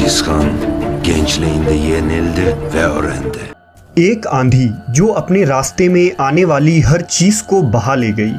Cengizhan gençliğinde yenildi ve öğrendi. एक आंधी जो अपने रास्ते में आने वाली हर चीज को बहा ले गई।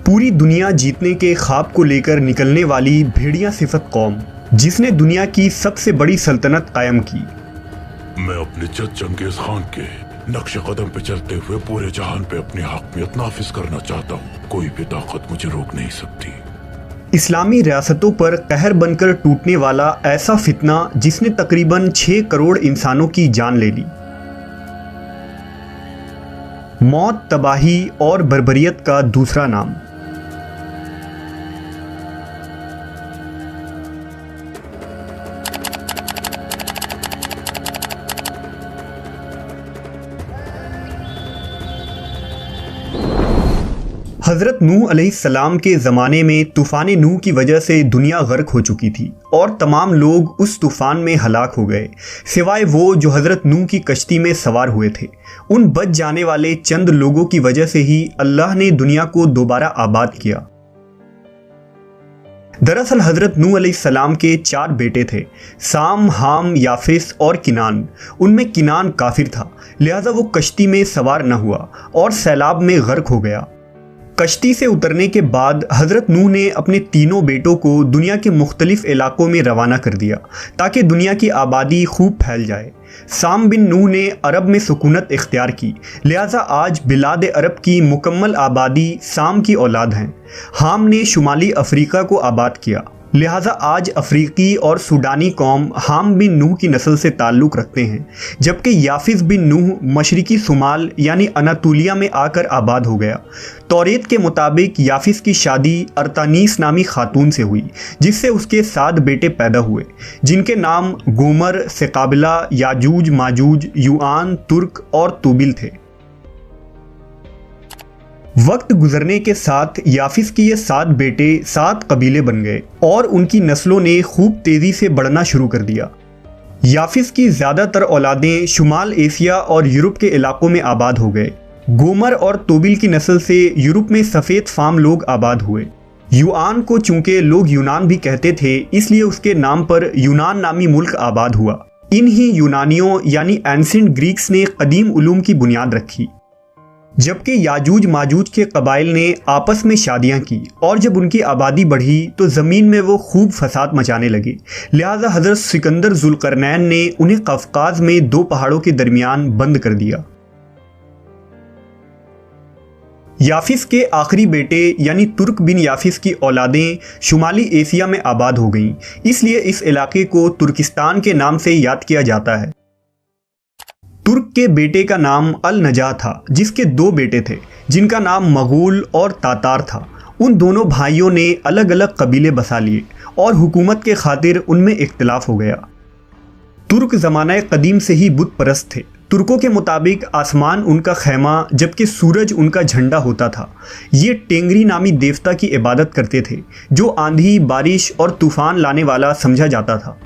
पूरी दुनिया जीतने के ख्वाब को लेकर निकलने वाली भेड़िया सिफत कौम, जिसने दुनिया की सबसे बड़ी सल्तनत कायम की। मैं अपने जद चंगेज खान के नक्शे कदम पे चलते हुए पूरे जहान पे अपनी हकमियत नाफिज करना चाहता हूँ। कोई भी ताकत मुझे रोक नहीं सकती। इस्लामी रियासतों पर कहर बनकर टूटने वाला ऐसा फितना जिसने तकरीबन 6 करोड़ इंसानों की जान ले ली। मौत, तबाही और बर्बरियत का दूसरा नाम। हज़रत नूह अलैहिस्सलाम के ज़माने में तूफ़ान नूह की वजह से दुनिया गर्क हो चुकी थी और तमाम लोग उस तूफ़ान में हलाक हो गए, सिवाय वो जो हज़रत नूह की कश्ती में सवार हुए थे। उन बच जाने वाले चंद लोगों की वजह से ही अल्लाह ने दुनिया को दोबारा आबाद किया। दरअसल हज़रत नूह अलैहिस्सलाम के 4 बेटे थे, साम, हाम, याफिस और किनान। उनमें किनान काफिर था, लिहाजा वो कश्ती में सवार न हुआ और सैलाब में गर्क हो गया। कश्ती से उतरने के बाद हज़रत नूह ने अपने तीनों बेटों को दुनिया के मुख्तलिफ इलाकों में रवाना कर दिया ताकि दुनिया की आबादी खूब फैल जाए। साम बिन नूह ने अरब में सुकूनत इख्तियार की, लिहाजा आज बिलाद अरब की मुकम्मल आबादी साम की औलाद हैं। हाम ने शुमाली अफ्रीका को आबाद किया, लिहाजा आज अफ्रीकी और सूडानी कौम हाम बिन नूह की नस्ल से ताल्लुक़ रखते हैं, जबकि याफिस बिन नूह मशरिकी सुमाल यानी अनातोलिया में आकर आबाद हो गया। तौरेत के मुताबिक याफिस की शादी अर्तानीस नामी खातून से हुई, जिससे उसके 7 बेटे पैदा हुए, जिनके नाम गोमर, सेकाबिला, याजूज माजूज, युआन, तुर्क और तुबिल थे। वक्त गुजरने के साथ याफिस की ये 7 बेटे 7 कबीले बन गए और उनकी नस्लों ने खूब तेज़ी से बढ़ना शुरू कर दिया। याफिस की ज़्यादातर औलादें शुमाल एशिया और यूरोप के इलाकों में आबाद हो गए। गोमर और तोबिल की नस्ल से यूरोप में सफ़ेद फाम लोग आबाद हुए। युआन को चूंकि लोग यूनान भी कहते थे, इसलिए उसके नाम पर यूनान नामी मुल्क आबाद हुआ। इन ही यूनानियों यानी एंसेंट ग्रीक्स ने कदीम उलूम की बुनियाद रखी, जबकि याजूज माजूज के कबाइल ने आपस में शादियां की और जब उनकी आबादी बढ़ी तो ज़मीन में वो खूब फसाद मचाने लगे। लिहाजा हज़रत सिकंदर जुल्करनैन ने उन्हें कफकाज में 2 पहाड़ों के दरमियान बंद कर दिया। याफिस के आखिरी बेटे यानी तुर्क बिन याफिस की औलादें शुमाली एशिया में आबाद हो गईं, इसलिए इस इलाके को तुर्किस्तान के नाम से याद किया जाता है। तुर्क के बेटे का नाम अल नजा था, जिसके 2 बेटे थे जिनका नाम मगूल और तातार था। उन दोनों भाइयों ने अलग अलग कबीले बसा लिए और हुकूमत के खातिर उनमें इख्तिलाफ हो गया। तुर्क ज़माना कदीम से ही बुत परस्त थे। तुर्कों के मुताबिक आसमान उनका खैमा जबकि सूरज उनका झंडा होता था। ये टेंगरी नामी देवता की इबादत करते थे, जो आंधी, बारिश और तूफान लाने वाला समझा जाता था।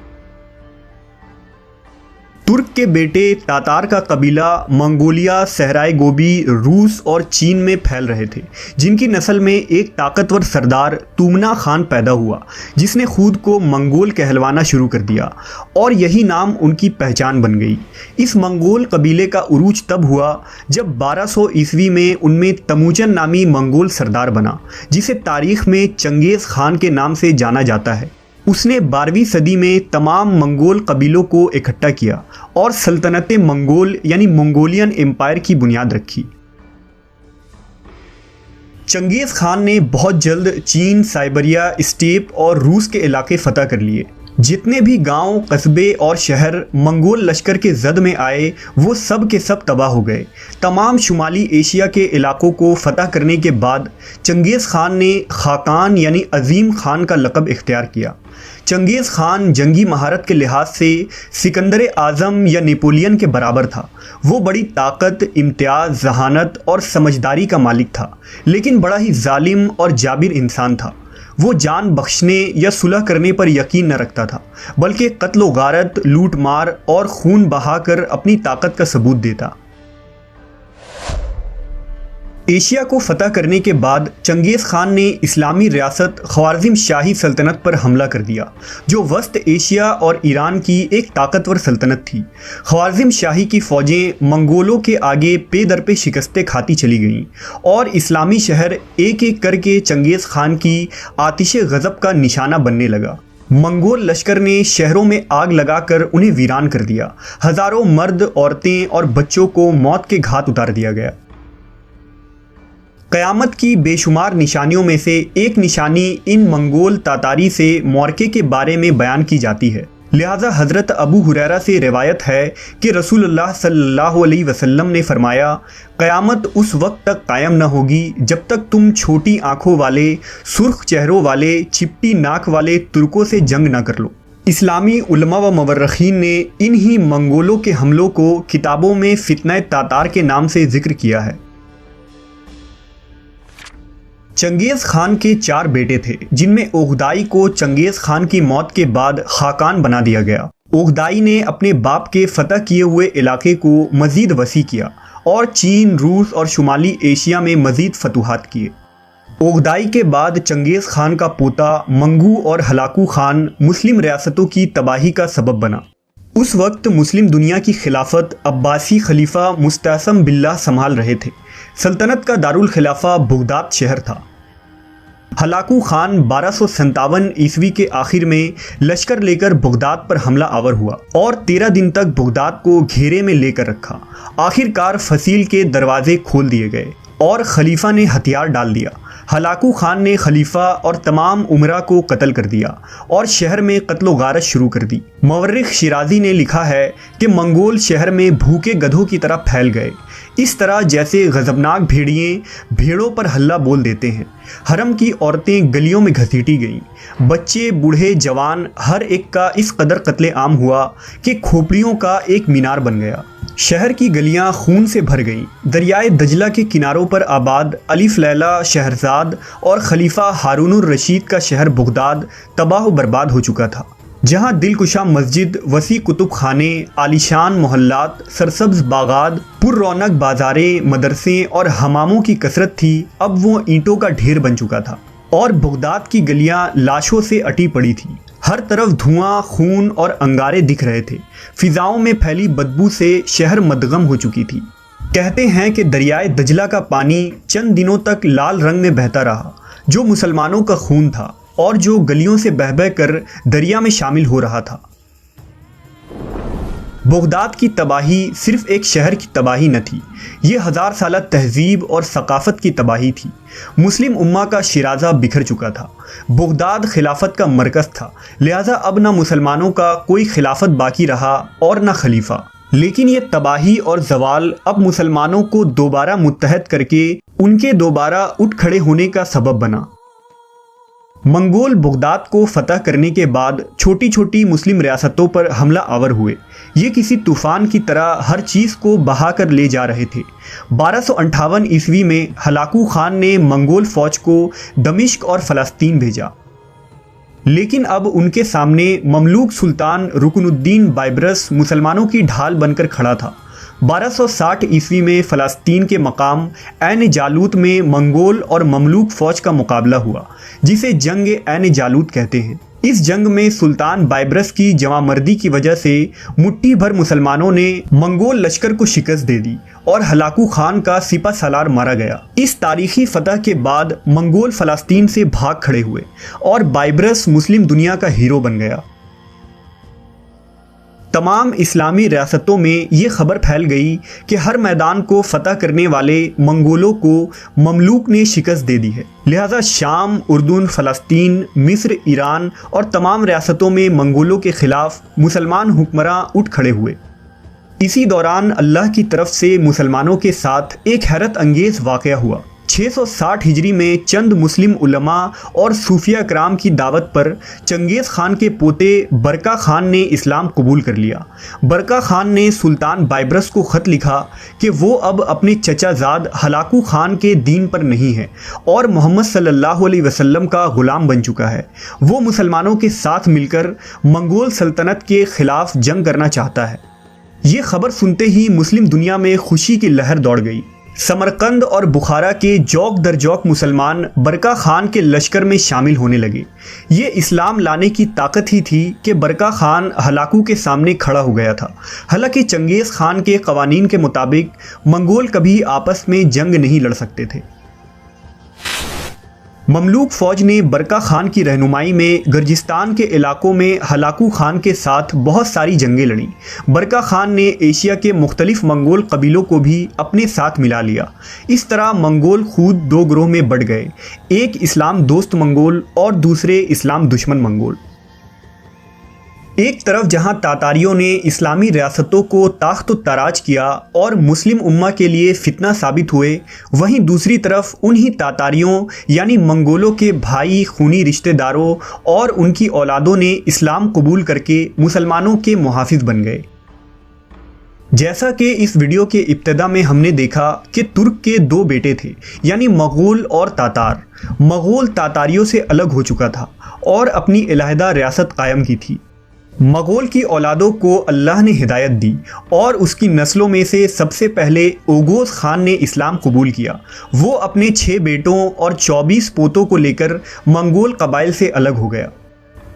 तुर्क के बेटे तातार का कबीला मंगोलिया, सहराए गोबी, रूस और चीन में फैल रहे थे, जिनकी नस्ल में एक ताकतवर सरदार तुमना खान पैदा हुआ, जिसने खुद को मंगोल कहलवाना शुरू कर दिया और यही नाम उनकी पहचान बन गई। इस मंगोल कबीले का उरूज तब हुआ जब 1200 ईस्वी में उनमें तमुजन नामी मंगोल सरदार बना, जिसे तारीख में चंगेज़ खान के नाम से जाना जाता है। उसने 12वीं सदी में तमाम मंगोल कबीलों को इकट्ठा किया और सल्तनत मंगोल यानी मंगोलियन एम्पायर की बुनियाद रखी। चंगेज़ खान ने बहुत जल्द चीन, साइबेरिया, स्टेप और रूस के इलाके फतह कर लिए। जितने भी गांव, कस्बे और शहर मंगोल लश्कर के जद में आए, वो सब के सब तबाह हो गए। तमाम शुमाली एशिया के इलाकों को फतह करने के बाद चंगेज़ खान ने खाकान यानी अजीम खान का लक़ब इख्तियार किया। चंगेज़ खान जंगी महारत के लिहाज से सिकंदर आज़म या नेपोलियन के बराबर था। वो बड़ी ताकत, इम्तियाज़, जहानत और समझदारी का मालिक था, लेकिन बड़ा ही जालिम और जाबिर इंसान था। वो जान बख्शने या सुलह करने पर यकीन न रखता था, बल्कि कत्ल व गारत, लूट मार और खून बहाकर अपनी ताकत का सबूत देता। एशिया को फतह करने के बाद चंगेज़ खान ने इस्लामी रियासत ख्वारिज़म शाही सल्तनत पर हमला कर दिया, जो वस्त एशिया और ईरान की एक ताकतवर सल्तनत थी। ख्वारिज़म शाही की फ़ौजें मंगोलों के आगे पे दर पे शिकस्तें खाती चली गईं और इस्लामी शहर एक एक करके चंगेज़ खान की आतिश गज़ब का निशाना बनने लगा। मंगोल लश्कर ने शहरों में आग लगाकर उन्हें वीरान कर दिया। हज़ारों मर्द, औरतें और बच्चों को मौत के घाट उतार दिया गया। क़यामत की बेशुमार निशानियों में से एक निशानी इन मंगोल तातारी से मौरके के बारे में बयान की जाती है। लिहाजा हज़रत अबू हुरैरा से रिवायत है कि रसूलुल्लाह सल्लल्लाहु अलैहि वसल्लम ने फरमाया, क़यामत उस वक्त तक कायम न होगी जब तक तुम छोटी आँखों वाले, सुर्ख चेहरों वाले, चिपटी नाक वाले तुर्कों से जंग न कर लो। इस्लामी उलमा व मवर्रखीन ने इन्हीं मंगोलों के हमलों को किताबों में फितने तातार के नाम से जिक्र किया है। चंगेज़ खान के 4 बेटे थे, जिनमें ओगदाई को चंगेज़ खान की मौत के बाद खाकान बना दिया गया। ओगदाई ने अपने बाप के फतह किए हुए इलाके को मज़ीद वसी किया और चीन, रूस और शुमाली एशिया में मज़ीद फतूहात किए। ओगदाई के बाद चंगेज़ खान का पोता मंगू और हलाकू खान मुस्लिम रियासतों की तबाही का सबब बना। उस वक्त मुस्लिम दुनिया की खिलाफत अब्बासी खलीफा मुस्तअसम बिल्लाह संभाल रहे थे। सल्तनत का दारुल खिलाफा बगदाद शहर था। हलाकू खान 1257 ईस्वी के आखिर में लश्कर लेकर बगदाद पर हमला आवर हुआ और 13 दिन तक बगदाद को घेरे में लेकर रखा। आखिरकार फसील के दरवाजे खोल दिए गए और खलीफा ने हथियार डाल दिया। हलाकू खान ने खलीफा और तमाम उमरा को कत्ल कर दिया और शहर में कत्लो गारत शुरू कर दी। मवर्रिख शिराजी ने लिखा है कि मंगोल शहर में भूखे गधों की तरह फैल गए, इस तरह जैसे गजबनाक भेड़िए भेड़ों पर हल्ला बोल देते हैं। हरम की औरतें गलियों में घसीटी गईं। बच्चे, बूढ़े, जवान, हर एक का इस कदर कत्ले आम हुआ कि खोपड़ियों का एक मीनार बन गया। शहर की गलियां खून से भर गईं। दरियाए दजला के किनारों पर आबाद अलिफ लैला, शहरजाद और खलीफा हारूनुर रशीद का शहर बगदाद तबाह बर्बाद हो चुका था। जहां दिलकुशा मस्जिद, वसी कुतुब खाने, आलीशान मोहल्लात, सरसब्ज बागात, पुररौनक बाजारें, मदरसे और हमामों की कसरत थी, अब वो ईंटों का ढेर बन चुका था और बगदाद की गलियां लाशों से अटी पड़ी थी। हर तरफ धुआं, खून और अंगारे दिख रहे थे। फिजाओं में फैली बदबू से शहर मदगम हो चुकी थी। कहते हैं कि दरियाए दजला का पानी चंद दिनों तक लाल रंग में बहता रहा, जो मुसलमानों का खून था और जो गलियों से बह बह कर दरिया में शामिल हो रहा था। बगदाद की तबाही सिर्फ एक शहर की तबाही न थी, ये 1000 साला तहजीब और सकाफत की तबाही थी। मुस्लिम उम्मा का शिराजा बिखर चुका था। बगदाद खिलाफत का मरकज़ था, लिहाजा अब न मुसलमानों का कोई खिलाफत बाकी रहा और न खलीफा। लेकिन ये तबाही और जवाल अब मुसलमानों को दोबारा मुत्तहद करके उनके दोबारा उठ खड़े होने का सबब बना। मंगोल बगदाद को फतह करने के बाद छोटी छोटी मुस्लिम रियासतों पर हमला आवर हुए। ये किसी तूफ़ान की तरह हर चीज़ को बहा कर ले जा रहे थे। 1258 ईस्वी में हलाकू खान ने मंगोल फ़ौज को दमिश्क और फ़लस्तीन भेजा, लेकिन अब उनके सामने ममलूक सुल्तान रुकनुद्दीन बाइबरस मुसलमानों की ढाल बनकर खड़ा था। 1260 ईस्वी में फ़लस्तीन के मकाम ऐन जालूत में मंगोल और ममलूक फ़ौज का मुकाबला हुआ, जिसे जंग ऐन जालूत कहते हैं। इस जंग में सुल्तान बाइबरस की जवामर्दी की वजह से मुट्ठी भर मुसलमानों ने मंगोल लश्कर को शिकस्त दे दी और हलाकू खान का सिपा सालार मारा गया। इस तारीखी फतह के बाद मंगोल फ़लस्तीन से भाग खड़े हुए और बाइबरस मुस्लिम दुनिया का हीरो बन गया। तमाम इस्लामी रियासतों में ये खबर फैल गई कि हर मैदान को फतह करने वाले मंगोलों को ममलूक ने शिकस्त दे दी है। लिहाजा शाम, उर्दून, फ़लस्तीन, मिस्र, ईरान और तमाम रियासतों में मंगोलों के ख़िलाफ़ मुसलमान हुक्मरां उठ खड़े हुए। इसी दौरान अल्लाह की तरफ से मुसलमानों के साथ एक हैरत अंगेज़ वाक़या हुआ। 660 हिजरी में चंद मुस्लिम उलमा और सूफिया कराम की दावत पर चंगेज़ खान के पोते बरका खान ने इस्लाम कबूल कर लिया। बरका खान ने सुल्तान बाइबरस को ख़त लिखा कि वो अब अपने चचाजाद हलाकू खान के दीन पर नहीं है और मोहम्मद सल्लल्लाहु अलैहि वसल्लम का ग़ुलाम बन चुका है। वो मुसलमानों के साथ मिलकर मंगोल सल्तनत के ख़िलाफ़ जंग करना चाहता है। ये खबर सुनते ही मुस्लिम दुनिया में खुशी की लहर दौड़ गई। समरकंद और बुखारा के जौक दर जौक मुसलमान बरका खान के लश्कर में शामिल होने लगे। ये इस्लाम लाने की ताकत ही थी कि बरका खान हलाकू के सामने खड़ा हो गया था। हालांकि चंगेज़ खान के कवानीन के मुताबिक मंगोल कभी आपस में जंग नहीं लड़ सकते थे। ममलूक फ़ौज ने बरका खान की रहनुमाई में गर्जिस्तान के इलाकों में हलाकू खान के साथ बहुत सारी जंगें लड़ी। बरका खान ने एशिया के मुख्तलिफ मंगोल कबीलों को भी अपने साथ मिला लिया। इस तरह मंगोल खुद दो ग्रोह में बढ़ गए, एक इस्लाम दोस्त मंगोल और दूसरे इस्लाम दुश्मन मंगोल। एक तरफ जहां तातारियों ने इस्लामी रियासतों को ताख्त तराज किया और मुस्लिम उम्मा के लिए फितना साबित हुए, वहीं दूसरी तरफ उन्हीं तातारियों यानी मंगोलों के भाई, खूनी रिश्तेदारों और उनकी औलादों ने इस्लाम कबूल करके मुसलमानों के मुहाफिज बन गए। जैसा कि इस वीडियो के इब्तिदा में हमने देखा कि तुर्क के दो बेटे थे, यानी मगोल और तातार। मगोल तातारियों से अलग हो चुका था और अपनी अलहदा रियासत कायम की थी। मगोल की औलादों को अल्लाह ने हिदायत दी और उसकी नस्लों में से सबसे पहले ओगोस खान ने इस्लाम कबूल किया। वो अपने 6 बेटों और 24 पोतों को लेकर मंगोल कबाइल से अलग हो गया।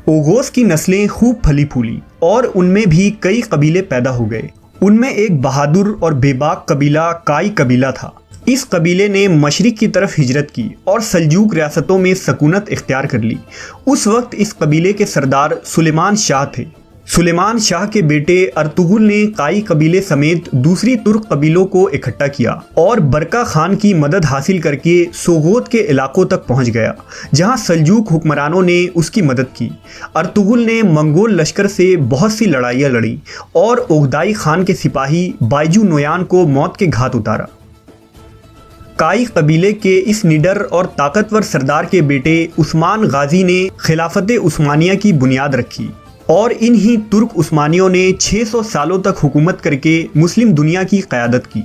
ओगोस की नस्लें खूब फली फूली और उनमें भी कई कबीले पैदा हो गए। उनमें एक बहादुर और बेबाक कबीला काई कबीला था। इस कबीले ने मशरिक की तरफ हिजरत की और सल्जूक रियासतों में सकूनत इख्तियार कर ली। उस वक्त इस कबीले के सरदार सुलेमान शाह थे। सुलेमान शाह के बेटे अर्तुगुल ने काई कबीले समेत दूसरी तुर्क कबीलों को इकट्ठा किया और बरका खान की मदद हासिल करके सोगोत के इलाकों तक पहुंच गया, जहां सल्जूक हुक्मरानों ने उसकी मदद की। अर्तुगुल ने मंगोल लश्कर से बहुत सी लड़ाइयाँ लड़ी और ओगदाई खान के सिपाही बायजू नोयान को मौत के घाट उतारा। काई कबीले के इस निडर और ताकतवर सरदार के बेटे उस्मान गाजी ने खिलाफत उस्मानिया की बुनियाद रखी और इन्हीं तुर्क उस्मानियों ने 600 सालों तक हुकूमत करके मुस्लिम दुनिया की क़यादत की।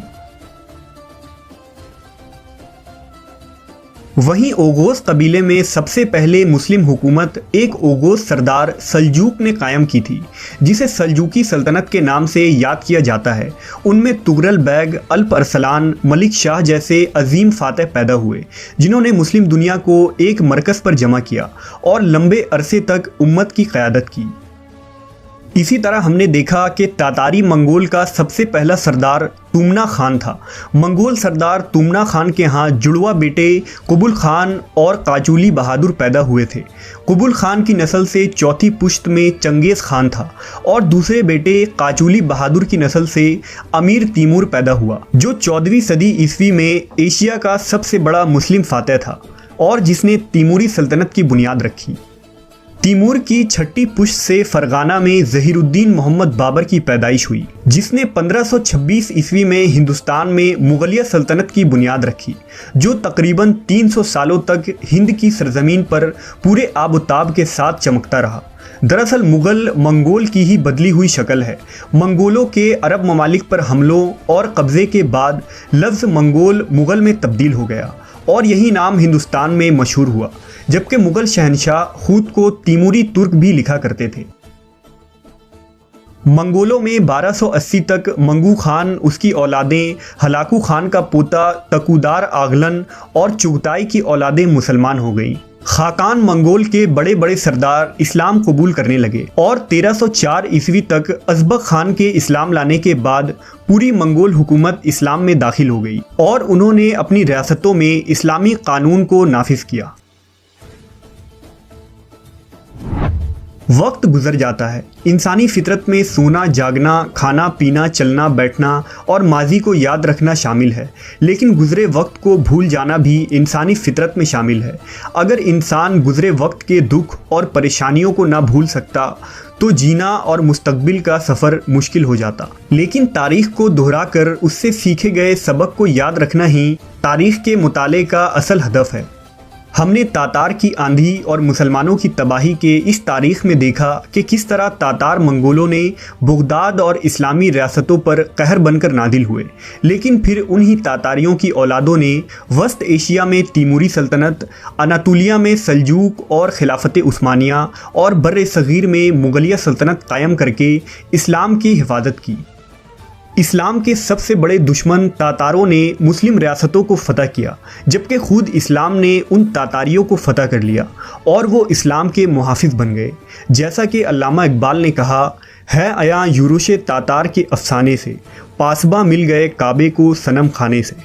वहीं ओगोस कबीले में सबसे पहले मुस्लिम हुकूमत एक ओगोस सरदार सल्जूक ने कायम की थी, जिसे सल्जूकी सल्तनत के नाम से याद किया जाता है। उनमें तुगरल बैग, अल्प अरसलान, मलिक शाह जैसे अजीम फातह पैदा हुए, जिन्होंने मुस्लिम दुनिया को एक मरकज़ पर जमा किया और लंबे अरसे तक उम्मत की क़यादत की। इसी तरह हमने देखा कि तातारी मंगोल का सबसे पहला सरदार तुमना खान था। मंगोल सरदार तुमना खान के यहाँ जुड़वा बेटे कुबुल खान और काजूली बहादुर पैदा हुए थे। कुबुल खान की नस्ल से चौथी पुश्त में चंगेज़ खान था और दूसरे बेटे काजूली बहादुर की नस्ल से अमीर तैमूर पैदा हुआ, जो 14वीं सदी ईस्वी में एशिया का सबसे बड़ा मुस्लिम फातह था और जिसने तैमूरी सल्तनत की बुनियाद रखी। तैमूर की छठी पुश्त से फरगाना में ज़हीरुद्दीन मोहम्मद बाबर की पैदाइश हुई, जिसने 1526 ईस्वी में हिंदुस्तान में मुगलिया सल्तनत की बुनियाद रखी, जो तकरीबन 300 सालों तक हिंद की सरजमीन पर पूरे आबोताब के साथ चमकता रहा। दरअसल मुग़ल मंगोल की ही बदली हुई शक्ल है। मंगोलों के अरब ममालिक पर हमलों और कब्ज़े के बाद लफ्ज़ मंगोल मुग़ल में तब्दील हो गया और यही नाम हिंदुस्तान में मशहूर हुआ, जबकि मुग़ल शहनशाह खुद को तैमूरी तुर्क भी लिखा करते थे। मंगोलों में 1280 तक मंगू खान, उसकी औलादें, हलाकू खान का पोता तकुदार आगलन और चुगताई की औलादें मुसलमान हो गईं। खाकान मंगोल के बड़े बड़े सरदार इस्लाम कबूल करने लगे और 1304 ईस्वी तक अज़बक खान के इस्लाम लाने के बाद पूरी मंगोल हुकूमत इस्लाम में दाखिल हो गई और उन्होंने अपनी रियासतों में इस्लामी कानून को नाफिज किया। वक्त गुजर जाता है। इंसानी फितरत में सोना, जागना, खाना पीना, चलना बैठना और माजी को याद रखना शामिल है, लेकिन गुजरे वक्त को भूल जाना भी इंसानी फितरत में शामिल है। अगर इंसान गुजरे वक्त के दुख और परेशानियों को ना भूल सकता तो जीना और मुस्तकबिल का सफ़र मुश्किल हो जाता। लेकिन तारीख़ को दोहराकर उससे सीखे गए सबक को याद रखना ही तारीख़ के मुताले का असल हदफ है। हमने तातार की आंधी और मुसलमानों की तबाही के इस तारीख़ में देखा कि किस तरह तातार मंगोलों ने बगदाद और इस्लामी रियासतों पर कहर बनकर नादिल हुए, लेकिन फिर उन्हीं तातारियों की औलादों ने वस्त एशिया में तैमूरी सल्तनत, अनातोलिया में सल्जूक और खिलाफत उस्मानिया और बर्र सग़ीर में मुगलिया सल्तनत कायम करके इस्लाम की हिफाजत की। इस्लाम के सबसे बड़े दुश्मन तातारों ने मुस्लिम रियासतों को फतह किया, जबकि खुद इस्लाम ने उन तातारियों को फतह कर लिया और वो इस्लाम के मुहाफिज बन गए। जैसा कि अल्लामा इकबाल ने कहा है, आया यूरुश तातार के अफसाने से, पासबा मिल गए काबे को सनम खाने से।